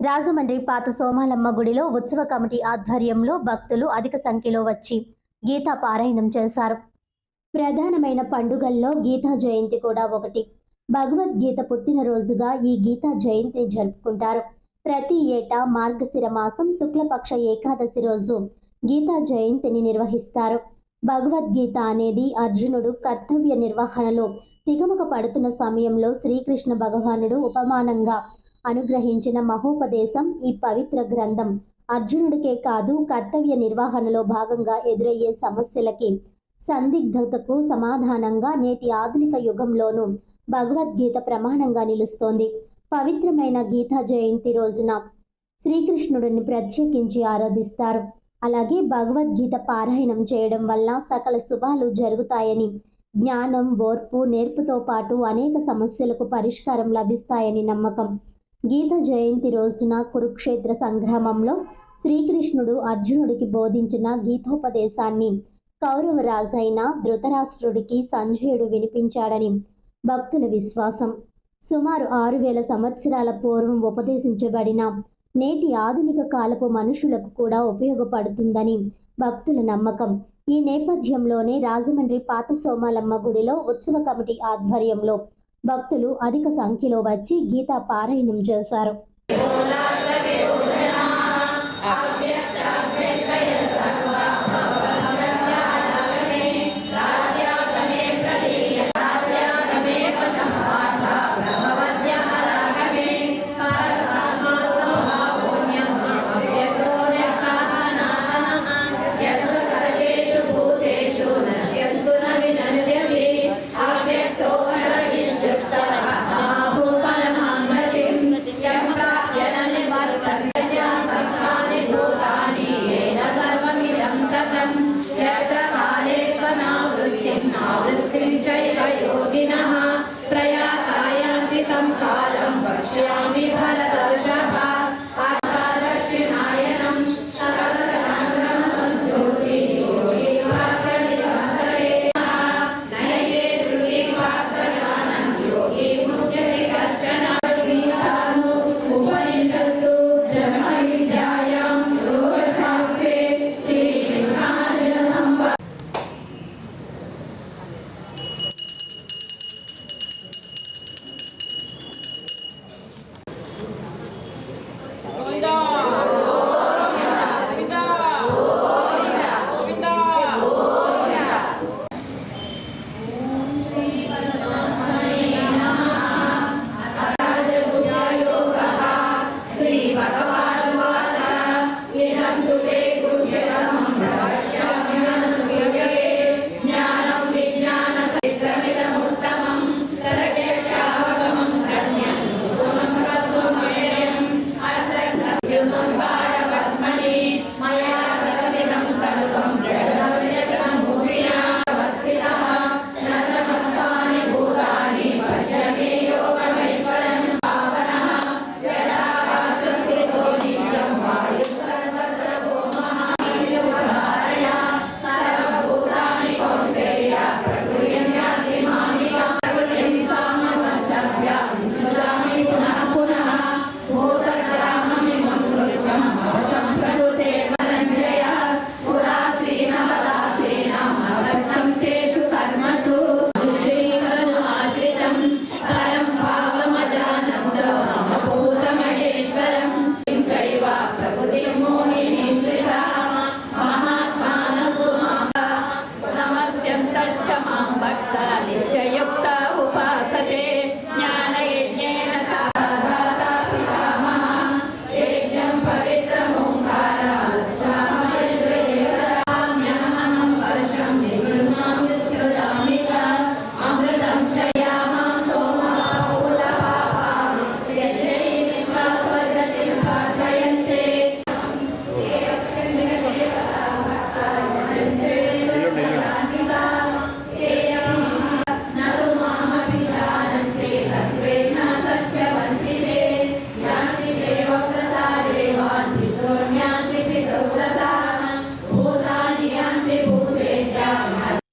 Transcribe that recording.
రాజమండ్రి పాత సోమాలమ్మ గుడిలో ఉత్సవ కమిటీ ఆధ్వర్యంలో భక్తులు అధిక సంఖ్యలో వచ్చి గీతా పారాయణం చేశారు. ప్రధానమైన పండుగల్లో గీతా జయంతి కూడా ఒకటి. భగవద్గీత పుట్టినరోజుగా ఈ గీతా జయంతిని జరుపుకుంటారు. ప్రతి ఏటా మార్గశిర మాసం శుక్లపక్ష ఏకాదశి రోజు గీతా జయంతిని నిర్వహిస్తారు. భగవద్గీత అనేది అర్జునుడు కర్తవ్య నిర్వహణలో తికమక పడుతున్న సమయంలో శ్రీకృష్ణ భగవానుడు ఉపమానంగా అనుగ్రహించిన మహోపదేశం. ఈ పవిత్ర గ్రంథం అర్జునుడికే కాదు, కర్తవ్య నిర్వహణలో భాగంగా ఎదురయ్యే సమస్యలకి సందిగ్ధతకు సమాధానంగా నేటి ఆధునిక యుగంలోనూ భగవద్గీత ప్రమాణంగా నిలుస్తోంది. పవిత్రమైన గీతా జయంతి రోజున శ్రీకృష్ణుడిని ప్రత్యేకించి ఆరాధిస్తారు. అలాగే భగవద్గీత పారాయణం చేయడం వల్ల సకల శుభాలు జరుగుతాయని, జ్ఞానం, ఓర్పు, నేర్పుతో పాటు అనేక సమస్యలకు పరిష్కారం లభిస్తాయని నమ్మకం. గీత జయంతి రోజున కురుక్షేత్ర సంగ్రామంలో శ్రీకృష్ణుడు అర్జునుడికి బోధించిన గీతోపదేశాన్ని కౌరవరాజైన ధృతరాష్ట్రుడికి సంజయుడు వినిపించాడని భక్తుల విశ్వాసం. సుమారు 6000 సంవత్సరాల పూర్వం ఉపదేశించబడిన నేటి ఆధునిక కాలపు మనుషులకు కూడా ఉపయోగపడుతుందని భక్తుల నమ్మకం. ఈ నేపథ్యంలోనే రాజమండ్రి పాత సోమాలమ్మ గుడిలో ఉత్సవ కమిటీ ఆధ్వర్యంలో భక్తులు అధిక సంఖ్యలో వచ్చి గీతా పారాయణం చేశారు. ప్రయాతాయాంతి తం కాలం వక్ష్యామి భరతర్షభ దక్షిణాయనం సంజ్యోతి యోగి వాక్యనిబంధరే నయతే శ్రుతి వాక్యజానం యోగి ముఖ్యతే కశ్చన గీతాను ఉపనిషత్సు బ్రహ్మ విద్యాయాం యోగశాస్త్రే శ్రీకృష్ణార్జున సంవాదే.